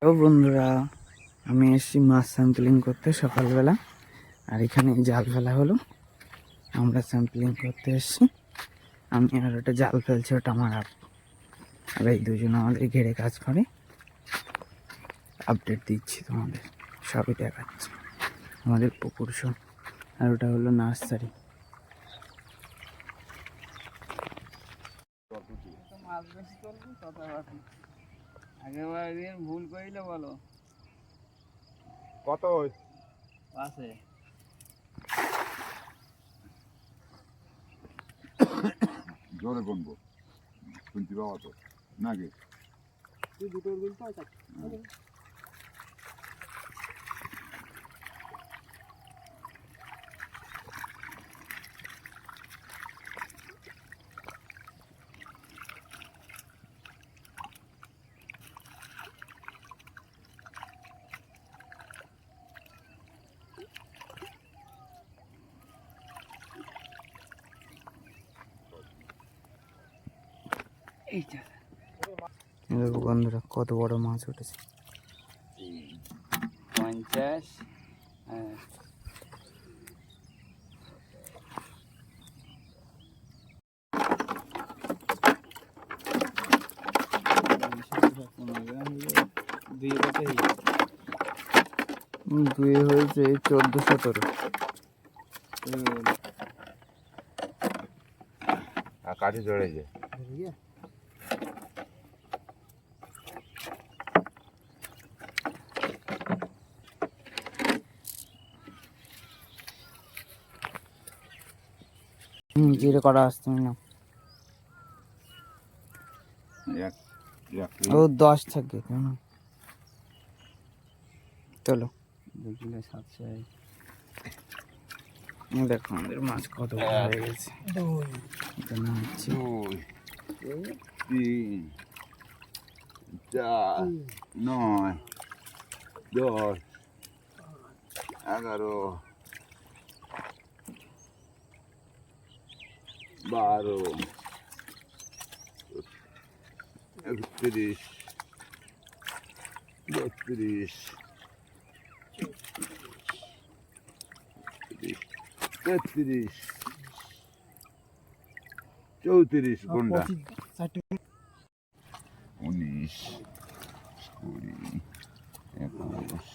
ও বন্ধুরা, আমি এসেছি মাছ স্যাম্পলিং করতে সকালবেলা। আর এখানে জাল ফেলা হলো, আমরা স্যাম্পলিং করতে এসেছি। আমি আর ওটা জাল ফেলছি, ওটা আমার আর এই দুজন আমাদের ঘেরে কাজ করে। আপডেট দিচ্ছি তোমাদের, সবই দেখাচ্ছি আমাদের পুকুর সব। আর ওটা হলো নার্সারি। মাছ বেশি করবি কথা বাকি আগেবার দিন ভুল করিলে বলো কত আছে। জোরে গুনবো, শুনতে পাবো তো নাকি? তুই দুটো গুনতে বন্ধুরা কত বড় মাছ উঠেছে, 50। হ্যাঁ, দুই হয়েছে 14-17। কাঠি জড়েছে। জিরে করা আসতে না, ও 10 থাকে কেন? চলো দেখলে 700। দেখো আমাদের মাছ কত হয়ে গেছে। এখানে হচ্ছে 2, 3, 4, 9, 10, 11, 12, 31, 32, 33, 34 গুন্ডা, 19, 20, 21,